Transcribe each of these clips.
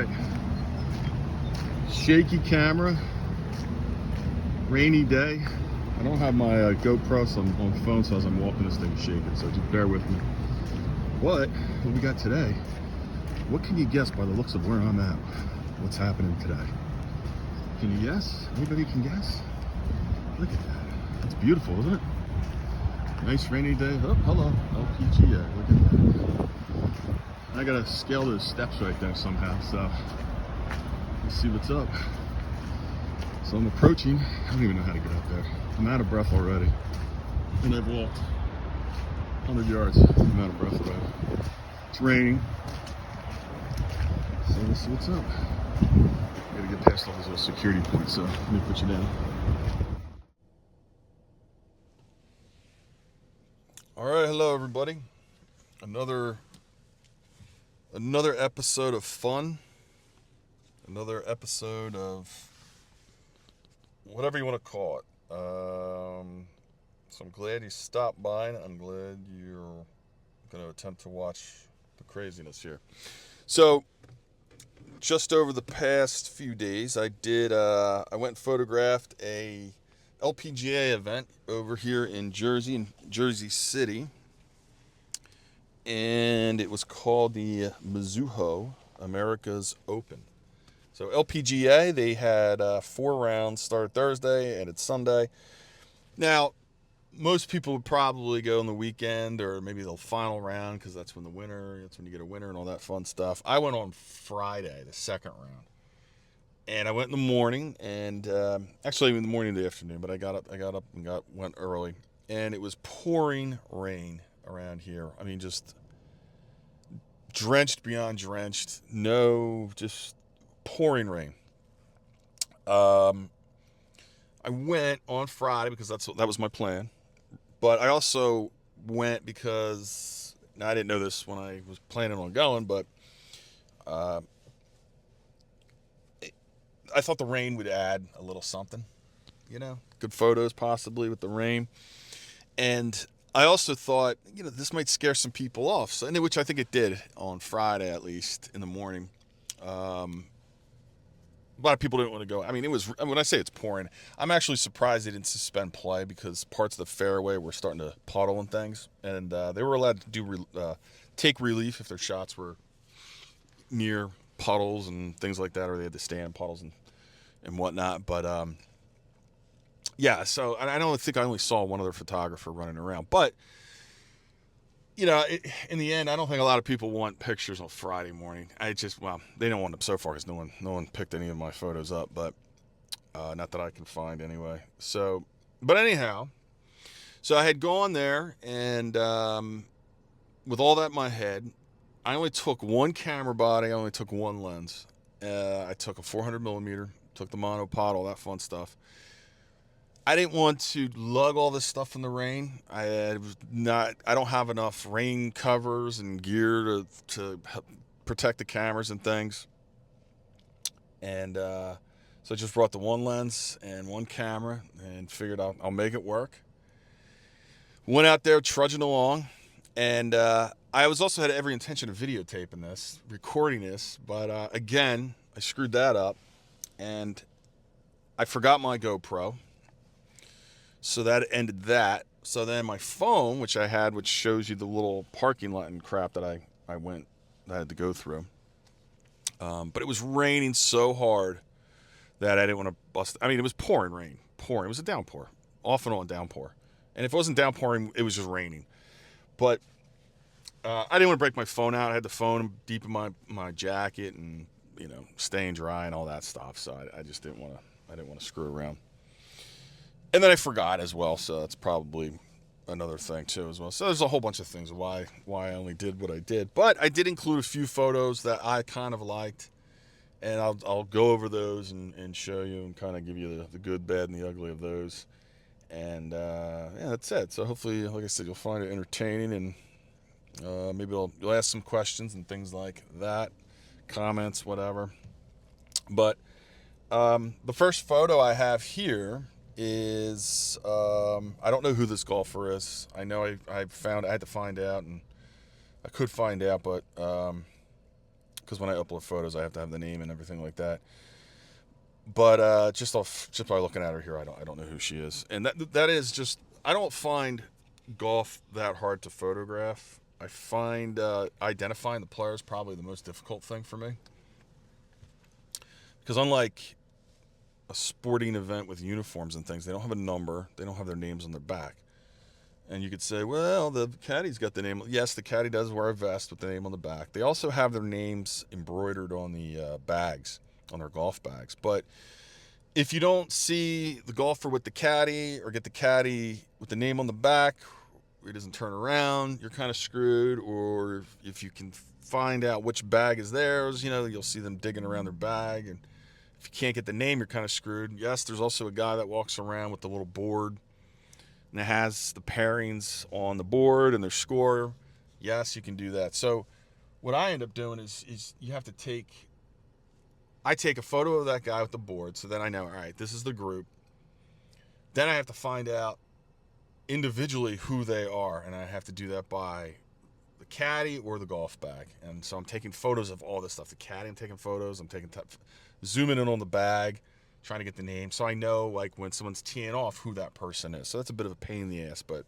right. Shaky camera. Rainy day. I don't have my GoPro on phone, so as I'm walking, this thing is shaking. So just bear with me. What we got today? What can you guess by the looks of where I'm at? What's happening today? Can you guess? Anybody can guess? Look at that. That's beautiful, isn't it? Nice rainy day. Oh, hello, LPGA. Look at that. I gotta scale those steps right there somehow, so let's see what's up. So I'm approaching. I don't even know how to get up there. I'm out of breath already. And I've walked 100 yards. I'm out of breath already. It's raining. So let's see what's up. I gotta get past all these little security points, so let me put you down. All right, hello everybody. Another episode of fun. Another episode of whatever you want to call it. So I'm glad you stopped by, and I'm glad you're going to attempt to watch the craziness here. So just over the past few days, I went and photographed a LPGA event over here in Jersey City, and it was called the Mizuho America's Open. So LPGA, they had 4 rounds, started Thursday, ended Sunday. Now, most people would probably go on the weekend or maybe the final round because that's when you get a winner and all that fun stuff. I went on Friday, the second round. And I went in the morning, and actually in the morning and the afternoon, but I got up and went early, and it was pouring rain around here. I mean, just drenched beyond drenched. No, just pouring rain. I went on Friday because that was my plan, but I also went because I didn't know this when I was planning on going, but I thought the rain would add a little something, good photos possibly with the rain. And I also thought, this might scare some people off. So, which I think it did on Friday, at least in the morning. A lot of people didn't want to go. I mean, when I say it's pouring, I'm actually surprised they didn't suspend play because parts of the fairway were starting to puddle and things. And they were allowed to take relief if their shots were near puddles and things like that, or they had to stand in puddles and whatnot. But yeah, so I don't think I only saw one other photographer running around, but in the end, I don't think a lot of people want pictures on Friday morning. They don't want them so far because no one picked any of my photos up, but not that I can find anyway. So, but anyhow, so I had gone there, and with all that in my head, I only took one camera body. I only took one lens. I took a 400 millimeter, took the monopod, all that fun stuff. I didn't want to lug all this stuff in the rain. I don't have enough rain covers and gear to protect the cameras and things. And so I just brought the one lens and one camera and figured I'll make it work. Went out there trudging along, and I also had every intention of videotaping this, recording this, but again, I screwed that up, and I forgot my GoPro. So that ended that. So then my phone, which I had, which shows you the little parking lot and crap that I had to go through. But it was raining so hard that I didn't want to bust. I mean, it was pouring rain. Pouring. It was a downpour. Off and on downpour. And if it wasn't downpouring, it was just raining. But I didn't want to break my phone out. I had the phone deep in my jacket and, staying dry and all that stuff. So I just didn't want to screw around. And then I forgot as well, so that's probably another thing too as well. So there's a whole bunch of things why I only did what I did. But I did include a few photos that I kind of liked, and I'll go over those and show you and kind of give you the good, bad, and the ugly of those. And yeah, that's it. So hopefully, like I said, you'll find it entertaining, and maybe you'll ask some questions and things like that, comments, whatever. But the first photo I have here is I don't know who this golfer is. I know I had to find out, and I could find out, but because when I upload photos, I have to have the name and everything like that. But just by looking at her here, I don't know who she is, and that is just, I don't find golf that hard to photograph. I find identifying the players probably the most difficult thing for me, because unlike a sporting event with uniforms and things, they don't have a number, they don't have their names on their back. And you could say, well, the caddy's got the name. Yes, the caddy does wear a vest with the name on the back. They also have their names embroidered on the bags, on their golf bags. But if you don't see the golfer with the caddy, or get the caddy with the name on the back, he doesn't turn around, you're kind of screwed. Or if you can find out which bag is theirs, you'll see them digging around their bag. And if you can't get the name, you're kind of screwed. Yes, there's also a guy that walks around with the little board, and it has the pairings on the board and their score. Yes, you can do that. So what I end up doing is you have to I take a photo of that guy with the board, so then I know, all right, this is the group. Then I have to find out individually who they are, and I have to do that by the caddy or the golf bag. And so I'm taking photos of all this stuff. The caddy, I'm taking photos. I'm zooming in on the bag, trying to get the name, so I know, like, when someone's teeing off, who that person is. So that's a bit of a pain in the ass, but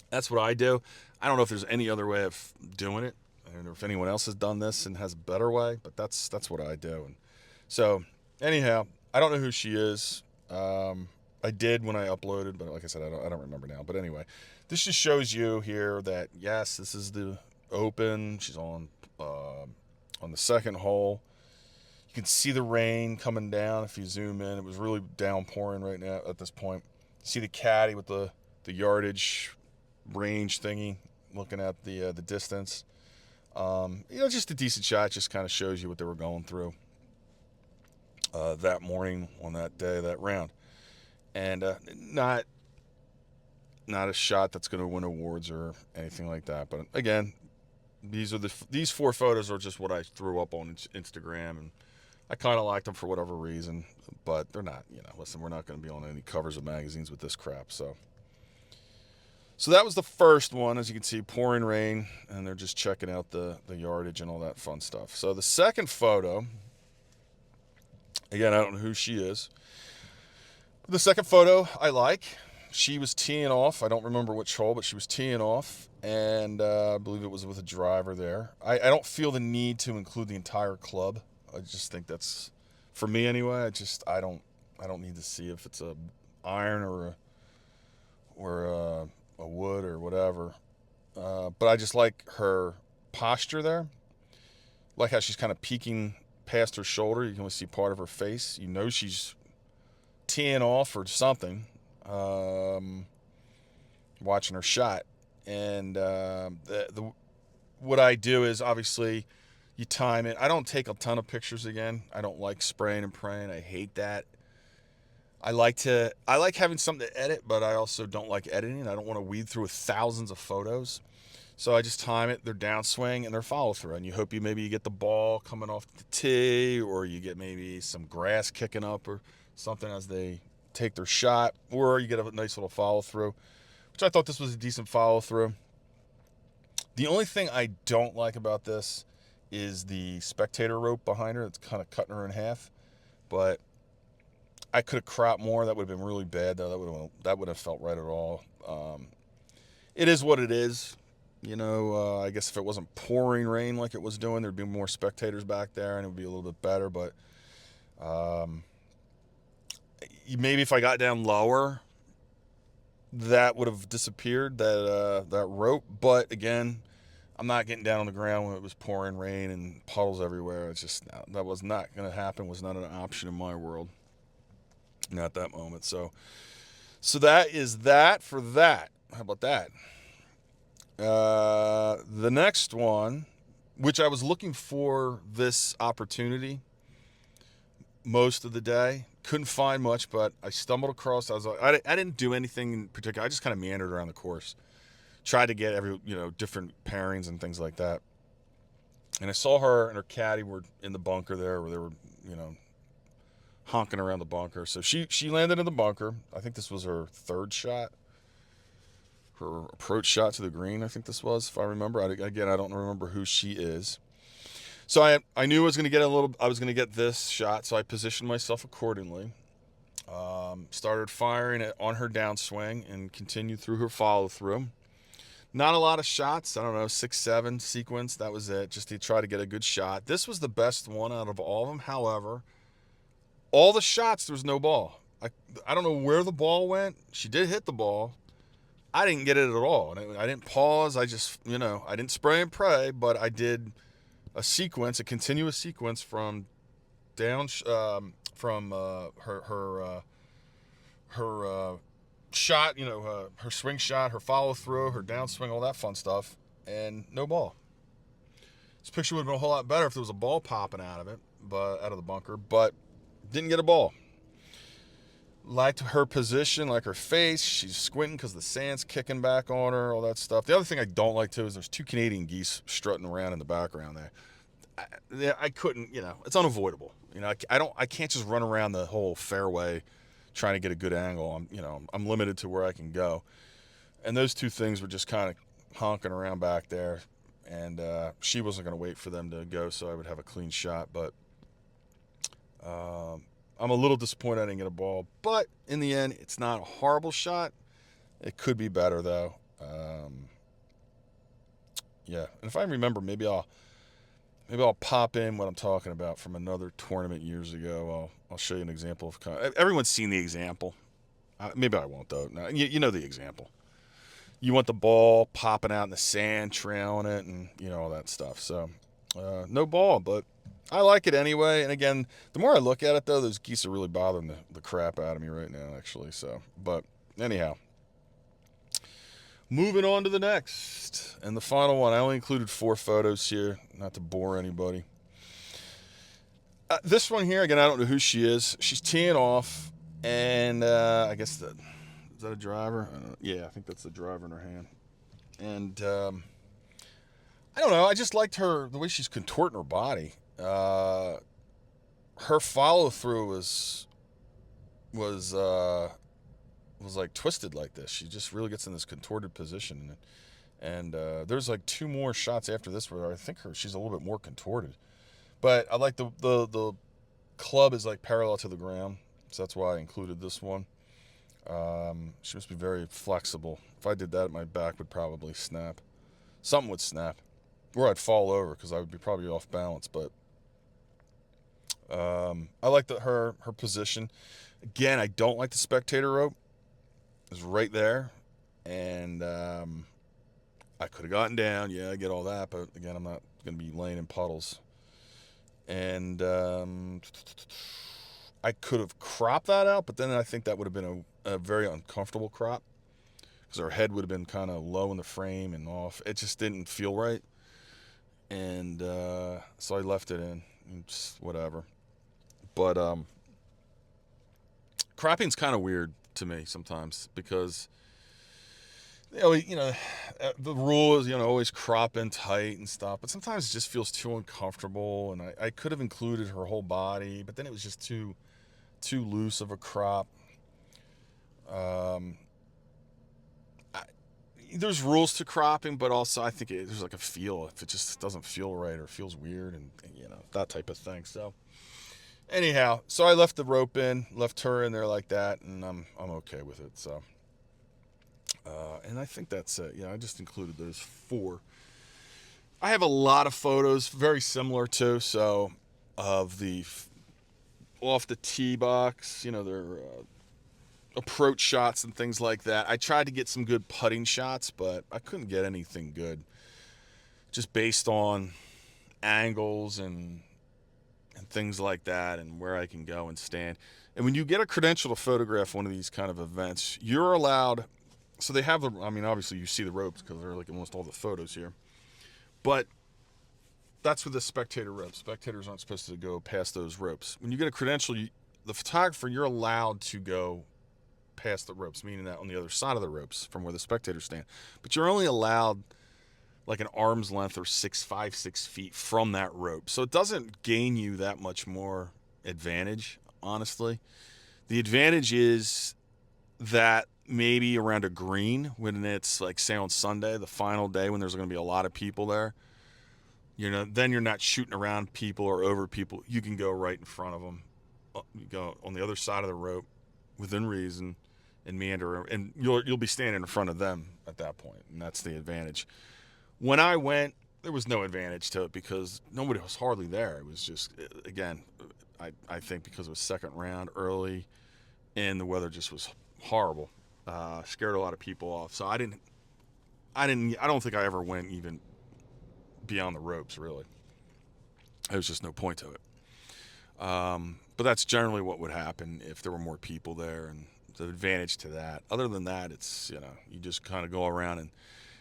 that's what I do. I don't know if there's any other way of doing it. I don't know if anyone else has done this and has a better way, but that's what I do. And so anyhow, I don't know who she is. I did when I uploaded, but like I said, I don't remember now. But anyway, this just shows you here that, yes, this is the Open. She's on the second hole. You can see the rain coming down if you zoom in. It was really downpouring right now at this point. See the caddy with the yardage range thingy, looking at the distance. Just a decent shot. Just kind of shows you what they were going through that morning on that day, that round. And not a shot that's going to win awards or anything like that. But again, these 4 photos are just what I threw up on Instagram, and I kind of liked them for whatever reason, but they're not, listen, we're not going to be on any covers of magazines with this crap. So that was the first one. As you can see, pouring rain, and they're just checking out the yardage and all that fun stuff. So the second photo, again, I don't know who she is. The second photo I like. She was teeing off. I don't remember which hole, but she was teeing off, and I believe it was with a driver there. I don't feel the need to include the entire club. I just think that's, for me anyway, I don't need to see if it's a iron or a wood or whatever. But I just like her posture there. Like how she's kind of peeking past her shoulder. You can only see part of her face. She's teeing off or something. Watching her shot. And what I do is, obviously, you time it. I don't take a ton of pictures again. I don't like spraying and praying. I hate that. I like having something to edit, but I also don't like editing. I don't want to weed through thousands of photos. So I just time it, their downswing and their follow through. And you hope maybe you get the ball coming off the tee, or you get maybe some grass kicking up or something as they take their shot, or you get a nice little follow through, which I thought this was a decent follow through. The only thing I don't like about this is the spectator rope behind her. It's kind of cutting her in half, but I could have cropped more. That would have been really bad, though. That would have felt right at all. It is what it is. I guess if it wasn't pouring rain like it was doing, there'd be more spectators back there, and it would be a little bit better. But maybe if I got down lower, that would have disappeared, that rope. But again, I'm not getting down on the ground when it was pouring rain and puddles everywhere. It's just, that was not going to happen. Was not an option in my world. Not at that moment. So that is that for that. How about that? The next one, which I was looking for this opportunity most of the day, couldn't find much, but I stumbled across. I didn't do anything in particular. I just kind of meandered around the course, tried to get different pairings and things like that. And I saw her and her caddy were in the bunker there, where they were, honking around the bunker. So she landed in the bunker. I think this was her third shot, her approach shot to the green. I think this was, if I remember. Again, I don't remember who she is. So I knew I was going to get this shot, so I positioned myself accordingly. Started firing it on her downswing and continued through her follow through. Not a lot of shots. I don't know, 6, 7 sequence. That was it, just to try to get a good shot. This was the best one out of all of them. However, all the shots, there was no ball. I don't know where the ball went. She did hit the ball. I didn't get it at all. I didn't pause. I just, I didn't spray and pray, but I did a continuous sequence from down, from her shot, her swing shot, her follow through, her downswing, all that fun stuff, and no ball. This picture would have been a whole lot better if there was a ball popping out of it, but out of the bunker, but didn't get a ball. Liked her position, like her face. She's squinting because the sand's kicking back on her, all that stuff. The other thing I don't like too is there's 2 Canadian geese strutting around in the background there. I couldn't, it's unavoidable. I can't just run around the whole fairway trying to get a good angle. I'm limited to where I can go. And those 2 things were just kind of honking around back there. And she wasn't going to wait for them to go so I would have a clean shot. But I'm a little disappointed I didn't get a ball. But in the end, it's not a horrible shot. It could be better, though. Yeah. And if I remember, maybe I'll pop in what I'm talking about from another tournament years ago. I'll show you an example of everyone's seen the example. Maybe I won't though. No, you know the example. You want the ball popping out in the sand, trailing it, and all that stuff. So no ball, but I like it anyway. And again, the more I look at it though, those geese are really bothering the crap out of me right now, actually. So, but anyhow. Moving on to the next and the final one. I only included 4 photos here, not to bore anybody. This one here, again, I don't know who she is. She's teeing off, and I guess is that a driver? Yeah, I think that's the driver in her hand. And I don't know. I just liked the way she's contorting her body. Her follow through was like twisted like this. She just really gets in this contorted position, and there's like 2 more shots after this where I think she's a little bit more contorted. But I like the club is like parallel to the ground, so that's why I included this one. She must be very flexible. If I did that, my back would probably snap. Something would snap, or I'd fall over because I would be probably off balance. But I like her position. Again, I don't like the spectator rope. It's right there, and I could have gotten down. Yeah, I get all that, but again, I'm not going to be laying in puddles. And I could have cropped that out, but then I think that would have been a very uncomfortable crop because her head would have been kind of low in the frame and off. It just didn't feel right, and so I left it in. Just whatever. But cropping's kind of weird to me sometimes because the rule is always crop in tight and stuff, but sometimes it just feels too uncomfortable, and I could have included her whole body, but then it was just too loose of a crop. There's rules to cropping, but also I think there's like a feel if it just doesn't feel right or feels weird, and that type of thing. So anyhow, so I left the rope in, left her in there like that, and I'm okay with it. So. And I think that's it. I just included those 4. I have a lot of photos, very similar too. So, of the off the tee box, their approach shots and things like that. I tried to get some good putting shots, but I couldn't get anything good. Just based on angles and things like that, and where I can go and stand. And when you get a credential to photograph one of these kind of events, you're allowed. So they have obviously you see the ropes because they're like almost all the photos here. But that's with the spectator ropes. Spectators aren't supposed to go past those ropes. When you get a credential, the photographer, you're allowed to go past the ropes, meaning that on the other side of the ropes from where the spectators stand. But you're only allowed like an arm's length or 5, 6 feet from that rope. So it doesn't gain you that much more advantage, honestly. The advantage is that maybe around a green when it's like, say, on Sunday, the final day when there's going to be a lot of people there, then you're not shooting around people or over people. You can go right in front of them. You go on the other side of the rope within reason and meander, and you'll be standing in front of them at that point, and that's the advantage. When I went, there was no advantage to it because nobody was hardly there. It was just, again, I think because it was second round early and the weather just was horrible, scared a lot of people off. So I don't think I ever went even beyond the ropes, really. There was just no point to it. But that's generally what would happen if there were more people there, and the advantage to that. Other than that, it's, you just kind of go around and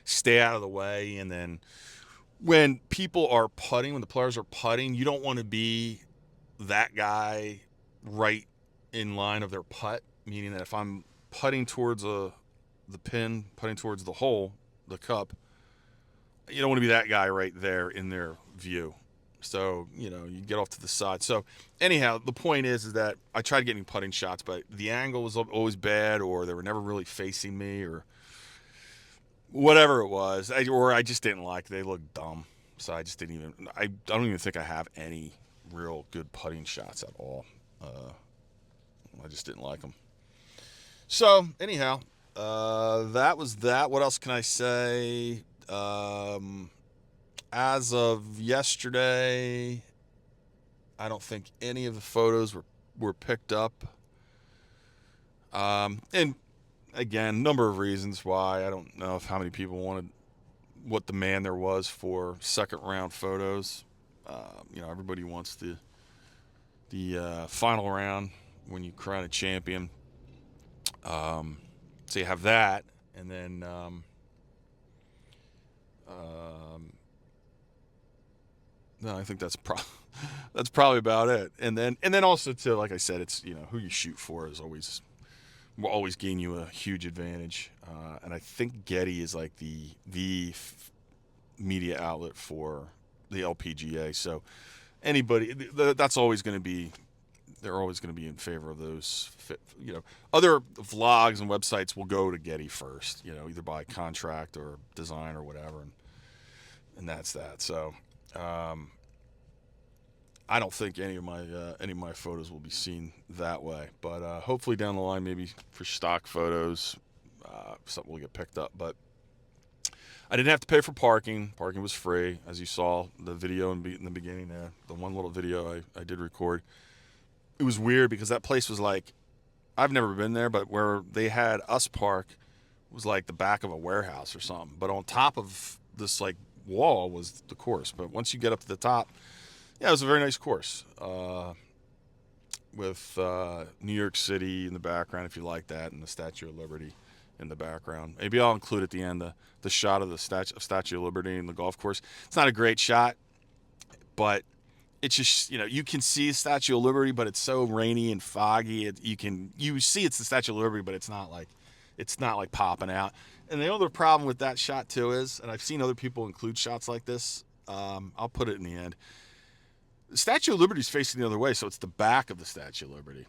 stay out of the way. And then when people are putting, when the players are putting, you don't want to be that guy right in line of their putt, meaning that if I'm putting towards the pin, putting towards the hole, the cup, you don't want to be that guy right there in their view. So, you get off to the side. So, anyhow, the point is that I tried getting putting shots, but the angle was always bad, or they were never really facing me, or whatever it was. I just didn't like it. They looked dumb. So I just didn't even, I don't even think I have any real good putting shots at all. I just didn't like them. So, anyhow, that was that. What else can I say? As of yesterday, I don't think any of the photos were picked up. And again, number of reasons why. I don't know how many people wanted what demand there was for second round photos. Everybody wants the final round when you crown a champion. So you have that, and then no, I think that's probably about it. And then also too, like I said, it's who you shoot for will always gain you a huge advantage. And I think Getty is like the media outlet for the LPGA. So anybody, that's always going to be, they're always going to be in favor of those. Other vlogs and websites will go to Getty first, either by contract or design or whatever, and that's that. So I don't think any of my photos will be seen that way, but hopefully down the line, maybe for stock photos, something will get picked up. But I didn't have to pay for parking. Parking was free, as you saw the video in the beginning there. The one little video I did record. It was weird because that place was like, I've never been there, but where they had us park was like the back of a warehouse or something. But on top of this like wall was the course. But once you get up to the top, yeah, it was a very nice course with New York City in the background, if you like that, and the Statue of Liberty in the background. Maybe I'll include at the end the shot of the Statue of Liberty in the golf course. It's not a great shot, but it's just, you can see Statue of Liberty, but it's so rainy and foggy. You see it's the Statue of Liberty, but it's not like popping out. And the other problem with that shot too is, and I've seen other people include shots like this. I'll put it in the end. The Statue of Liberty is facing the other way, so it's the back of the Statue of Liberty.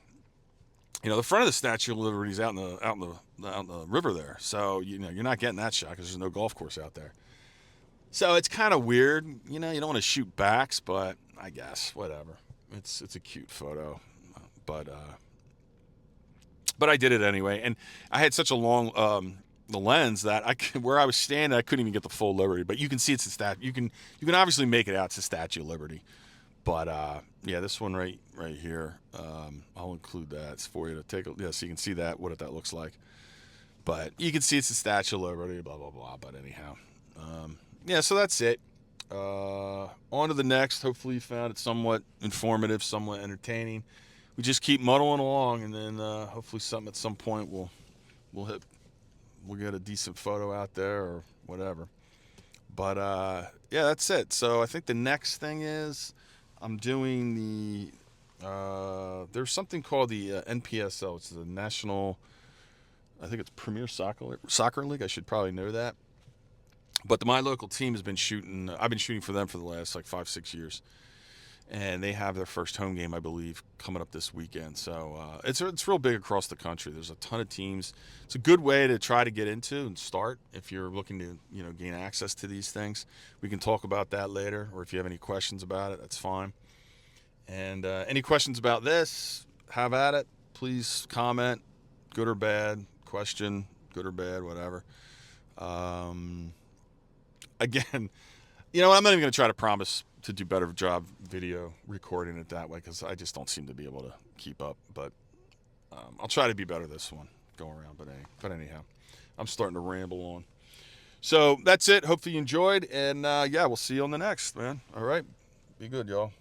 The front of the Statue of Liberty is out in the river there, so you're not getting that shot because there's no golf course out there. So it's kind of weird. You don't want to shoot backs, but I guess whatever. It's a cute photo, but I did it anyway, and I had such a long the lens that where I was standing, I couldn't even get the full Liberty. But you can see it's a statue. You can obviously make it out. It's a Statue of Liberty. But yeah, this one right here, I'll include that for you to take a, so you can see what that looks like. But you can see it's a Statue of Liberty, blah blah blah. But anyhow, yeah, so that's it. On to the next. Hopefully you found it somewhat informative, somewhat entertaining. We just keep muddling along, and then hopefully something at some point we'll get a decent photo out there or whatever. But yeah, that's it. So I think the next thing is I'm doing there's something called the NPSL. It's the National, I think it's Premier Soccer League. I should probably know that. But my local team has been shooting. I've been shooting for them for the last like 5-6 years. and they have their first home game, I believe, coming up this weekend. So it's real big across the country. There's a ton of teams. It's a good way to try to get into and start if you're looking to gain access to these things. We can talk about that later, or if you have any questions about it, that's fine. And any questions about this, have at it. Please comment, good or bad, question, good or bad, whatever. Again, I'm not even going to try to promise to do better job video recording it that way, because I just don't seem to be able to keep up. But I'll try to be better this one go around. But anyhow, I'm starting to ramble on. So that's it. Hopefully you enjoyed, and yeah, we'll see you on the next, man. All right, be good, y'all.